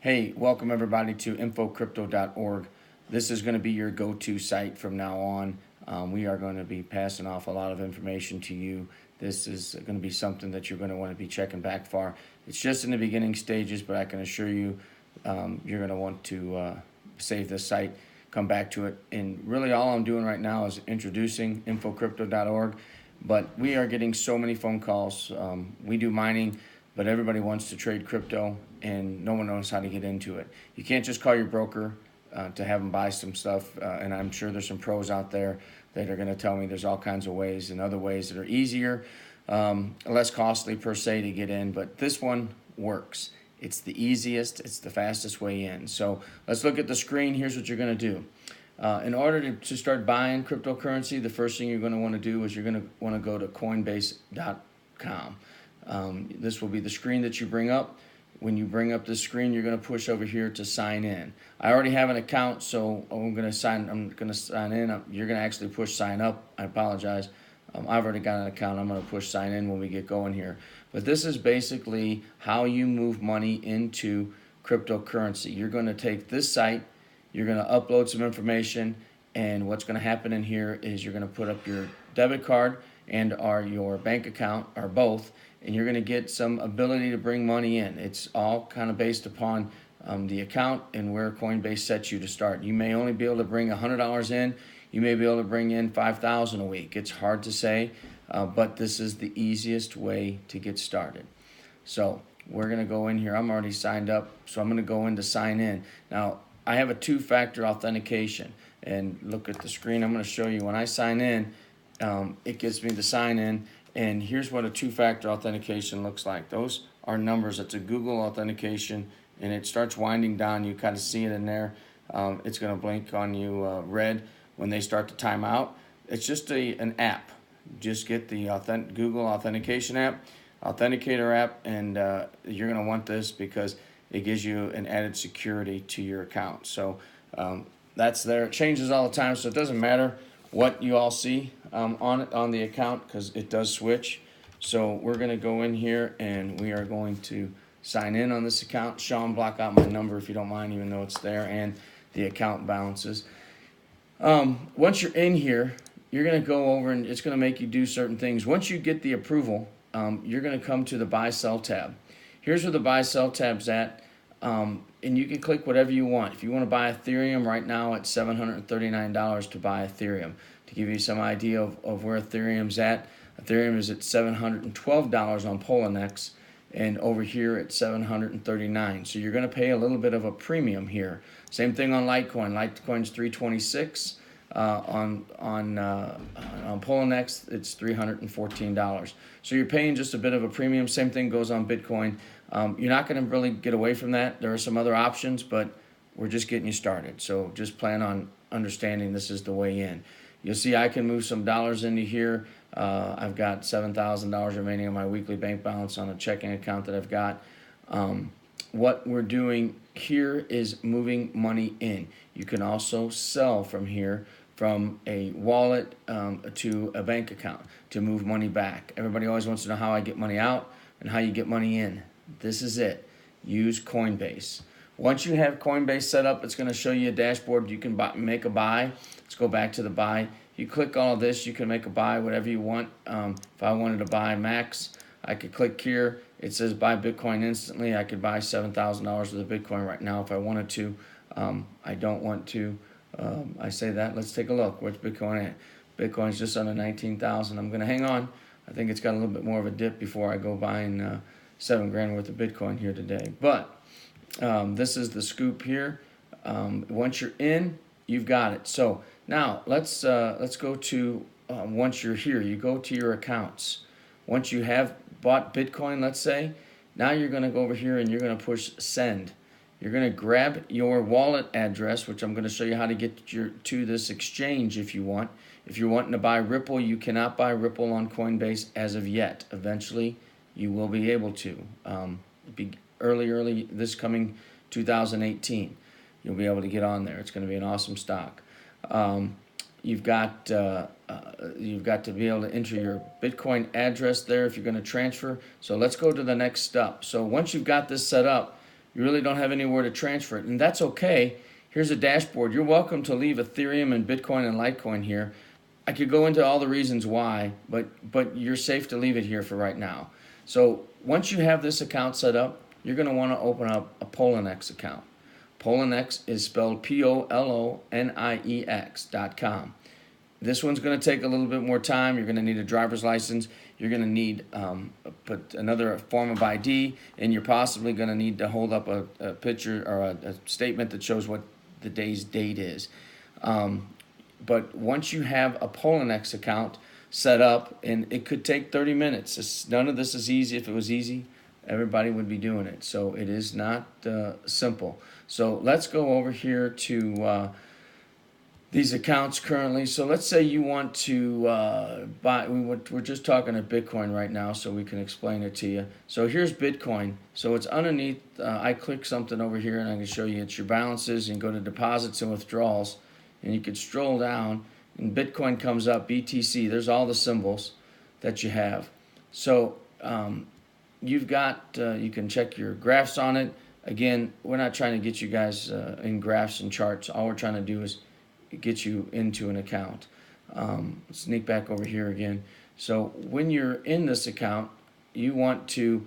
Hey, welcome everybody to infocrypto.org. This is going to be your go-to site from now on. We are going to be passing off a lot of information to you. This is going to be something that you're going to want to be checking back for. It's just in the beginning stages, but I can assure you you're going to want to save this site, come back to it. And really all I'm doing right now is introducing infocrypto.org, but we are getting so many phone calls. We do mining, but everybody wants to trade crypto and no one knows how to get into it. You can't just call your broker to have them buy some stuff, and I'm sure there's some pros out there that are going to tell me there's all kinds of ways and other ways that are easier, less costly per se to get in, but this one works. It's the easiest, it's the fastest way in. So let's look at the screen. Here's what you're going to do. In order to start buying cryptocurrency, the first thing you're going to want to do is you're going to want to go to Coinbase.com. This will be the screen that you bring up. When you bring up this screen, you're going to push over here to sign in. I already have an account, so I'm going to sign in. You're going to actually push sign up. I apologize. I've already got an account. I'm going to push sign in when we get going here. But this is basically how you move money into cryptocurrency. You're going to take this site, you're going to upload some information, and what's going to happen in here is you're going to put up your debit card and your bank account, or both, and you're going to get some ability to bring money in. It's all kind of based upon the account and where Coinbase sets you to start. You may only be able to bring $100 in. You may be able to bring in $5,000 a week. It's hard to say, but this is the easiest way to get started. So we're going to go in here. I'm already signed up, so I'm going to go in to sign in. Now, I have a two-factor authentication, and look at the screen. I'm going to show you when I sign in, it gives me the sign in, and here's what a two-factor authentication looks like. Those are numbers. It's a Google authentication, and it starts winding down. You kind of see it in there. It's going to blink on you red when they start to time out. It's just an app. Just get the Google authentication app, authenticator app, and you're going to want this because it gives you an added security to your account. So that's there. It changes all the time, so it doesn't matter what you all see on the account because it does switch. So we're going to go in here and we are going to sign in on this account. Sean, block out my number if you don't mind, even though it's there, and the account balances. Once you're in here, you're going to go over and it's going to make you do certain things. Once you get the approval, you're going to come to the buy sell tab. Here's where the buy sell tab's at, and you can click whatever you want. If you want to buy Ethereum right now, it's $739 to buy Ethereum. To give you some idea of where Ethereum's at, Ethereum is at $712 on Poloniex, and over here at $739. So you're going to pay a little bit of a premium here. Same thing on Litecoin. Litecoin's $326. On Poloniex, it's $314. So you're paying just a bit of a premium. Same thing goes on Bitcoin. You're not going to really get away from that. There are some other options, but we're just getting you started. So just plan on understanding this is the way in. You'll see I can move some dollars into here. I've got $7,000 remaining on my weekly bank balance on a checking account that I've got. What we're doing here is moving money in. You can also sell from here, from a wallet to a bank account, to move money back. Everybody always wants to know how I get money out and how you get money in. This is it. Use Coinbase. Once you have Coinbase set up, it's going to show you a dashboard. You can make a buy. Let's go back to the buy. You click all of this, you can make a buy, whatever you want. If I wanted to buy Max, I could click here. It says buy Bitcoin instantly. I could buy $7,000 worth of Bitcoin right now if I wanted to. I don't want to. I say that. Let's take a look. Where's Bitcoin at? Bitcoin's just under 19,000. I'm going to hang on. I think it's got a little bit more of a dip before I go buying $7,000 worth of Bitcoin here today. But this is the scoop here. Once you're in, you've got it. So now let's go to once you're here, you go to your accounts. Once you have bought Bitcoin, let's say, now you're going to go over here and you're going to push send. You're going to grab your wallet address, which I'm going to show you how to get to this exchange if you want. If you're wanting to buy Ripple, you cannot buy Ripple on Coinbase as of yet. Eventually, you will be able to. Early this coming 2018, you'll be able to get on there. It's going to be an awesome stock. You've got to be able to enter your Bitcoin address there if you're going to transfer. So let's go to the next step. So once you've got this set up, You really don't have anywhere to transfer it, and that's okay. Here's a dashboard. You're welcome to leave Ethereum and Bitcoin and Litecoin here. I could go into all the reasons why, but you're safe to leave it here for right now. So once you have this account set up, you're going to want to open up a Poloniex account. Poloniex is spelled POLONIEX.com. This one's going to take a little bit more time. You're going to need a driver's license. You're going to need put another form of ID, and you're possibly going to need to hold up a picture or a statement that shows what the day's date is. But once you have a Poloniex account set up, and it could take 30 minutes. None of this is easy. If it was easy, everybody would be doing it. So it is not simple. So let's go over here to these accounts currently. So let's say you want to buy, we're just talking at Bitcoin right now, so we can explain it to you. So here's Bitcoin. So it's underneath, I click something over here and I can show you it's your balances, and go to deposits and withdrawals, and you could stroll down and Bitcoin comes up, BTC. There's all the symbols that you have. So you've got, you can check your graphs on it. Again, we're not trying to get you guys in graphs and charts. All we're trying to do is get you into an account. Sneak back over here again. So when you're in this account, you want to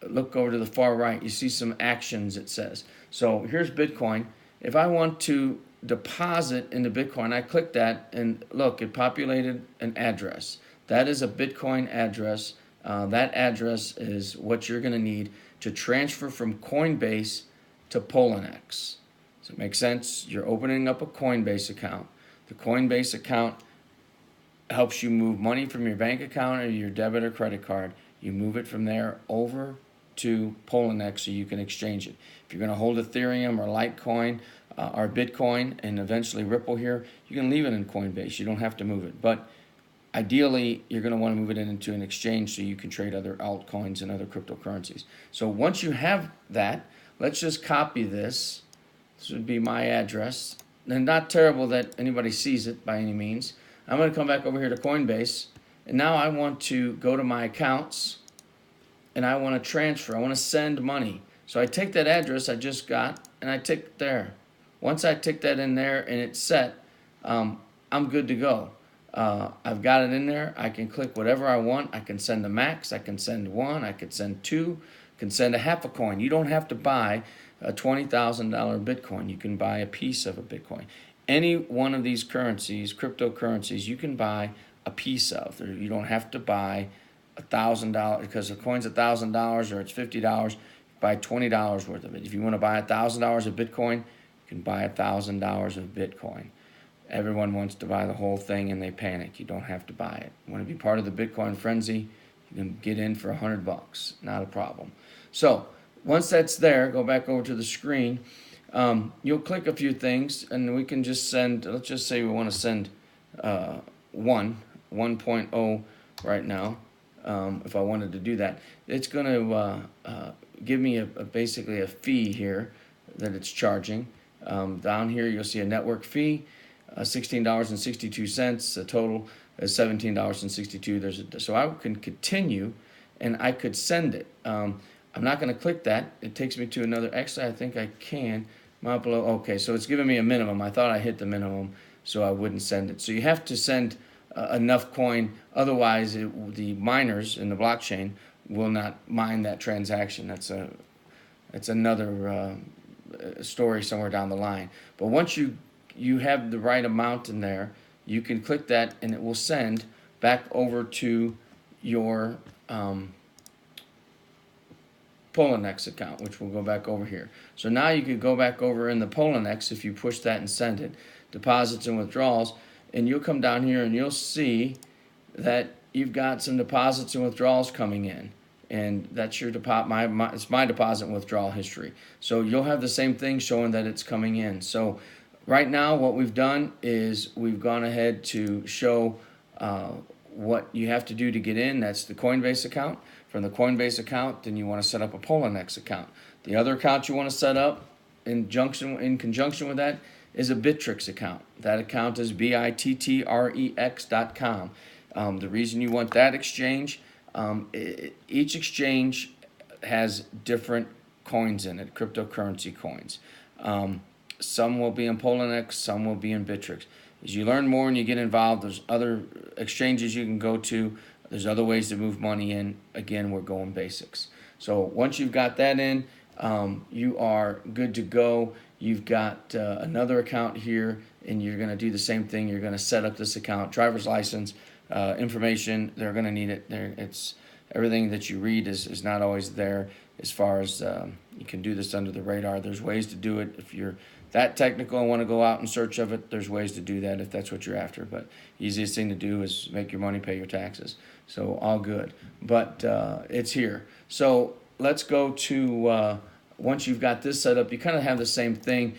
look over to the far right. You see some actions, it says. So here's Bitcoin. If I want to deposit into Bitcoin, I click that, and look, it populated an address. That is a Bitcoin address. That address is what you're going to need to transfer from Coinbase to Poloniex. Does it make sense? You're opening up a Coinbase account. The Coinbase account helps you move money from your bank account or your debit or credit card. You move it from there over to Poloniex so you can exchange it. If you're going to hold Ethereum or Litecoin or Bitcoin and eventually Ripple here, you can leave it in Coinbase. You don't have to move it. But ideally, you're going to want to move it into an exchange so you can trade other altcoins and other cryptocurrencies. So once you have that, let's just copy this. This would be my address. And not terrible that anybody sees it by any means. I'm going to come back over here to Coinbase. And now I want to go to my accounts. And I want to transfer. I want to send money. So I take that address I just got and I tick there. Once I tick that in there and it's set, I'm good to go. I've got it in there. I can click whatever I want. I can send a max. I can send one. I could send two. I can send a half a coin. You don't have to buy a $20,000 Bitcoin. You can buy a piece of a Bitcoin. Any one of these currencies, cryptocurrencies, you can buy a piece of. You don't have to buy $1,000 because the coin's $1,000 or it's $50. Buy $20 worth of it. If you want to buy $1,000 of Bitcoin, you can buy $1,000 of Bitcoin. Everyone wants to buy the whole thing and they panic. You don't have to buy it. You want to be part of the Bitcoin frenzy, you can get in for $100. Not a problem. So once that's there, go back over to the screen. You'll click a few things and we can just send, let's just say we want to send 1.0 right now. If I wanted to do that, it's going to give me basically a fee here that it's charging. Down here you'll see a network fee, $16.62. The total is $17.62. So I can continue and I could send it. I'm not going to click that. It takes me to another. Actually, I think I can. Okay, so it's giving me a minimum. I thought I hit the minimum, so I wouldn't send it. So you have to send enough coin. Otherwise, the miners in the blockchain will not mine that transaction. That's another story somewhere down the line. But once you have the right amount in there, you can click that and it will send back over to your Poloniex account, which will go back over here. So now you could go back over in the Poloniex if you push that and send it, deposits and withdrawals, and you'll come down here and you'll see that you've got some deposits and withdrawals coming in. And that's your deposit. It's my deposit and withdrawal history. So you'll have the same thing showing that it's coming in. So right now what we've done is we've gone ahead to show what you have to do to get in. That's the Coinbase account. From the Coinbase account, then you want to set up a Poloniex account. The other account you want to set up in conjunction with that is a Bittrex account. That account is Bittrex.com. The reason you want that exchange, each exchange has different coins in it, cryptocurrency coins. Some will be in Poloniex, some will be in Bittrex. As you learn more and you get involved, there's other exchanges you can go to. There's other ways to move money in. Again, we're going basics. So once you've got that in, you are good to go. You've got another account here, and you're going to do the same thing. You're going to set up this account, driver's license, information. They're going to need it. It's everything that you read is not always there. As far as you can do this under the radar, there's ways to do it. If you're that technical and want to go out in search of it, there's ways to do that if that's what you're after. But easiest thing to do is make your money, pay your taxes. So all good. But it's here. So let's go to once you've got this set up, you kind of have the same thing.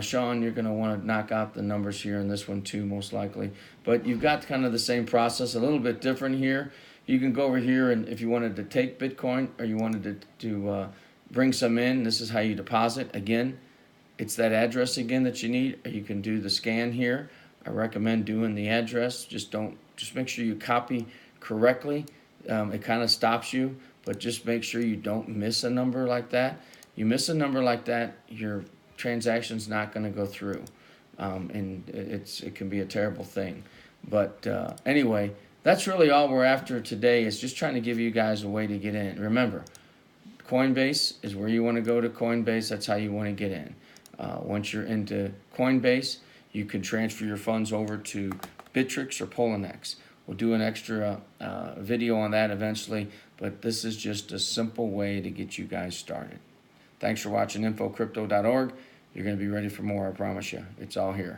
Sean, you're going to want to knock out the numbers here in this one too, most likely. But you've got kind of the same process, a little bit different here. You can go over here, and if you wanted to take Bitcoin or you wanted to bring some in, this is how you deposit. Again, it's that address again that you need. Or you can do the scan here. I recommend doing the address. Just make sure you copy correctly. It kind of stops you, but just make sure you don't miss a number like that. You miss a number like that, your transaction's not going to go through, and it can be a terrible thing. But anyway, that's really all we're after today, is just trying to give you guys a way to get in. Remember, Coinbase is where you want to go to. Coinbase, that's how you want to get in. Once you're into Coinbase, you can transfer your funds over to Bittrex or Poloniex. We'll do an extra video on that eventually, but this is just a simple way to get you guys started. Thanks for watching InfoCrypto.org. You're going to be ready for more, I promise you. It's all here.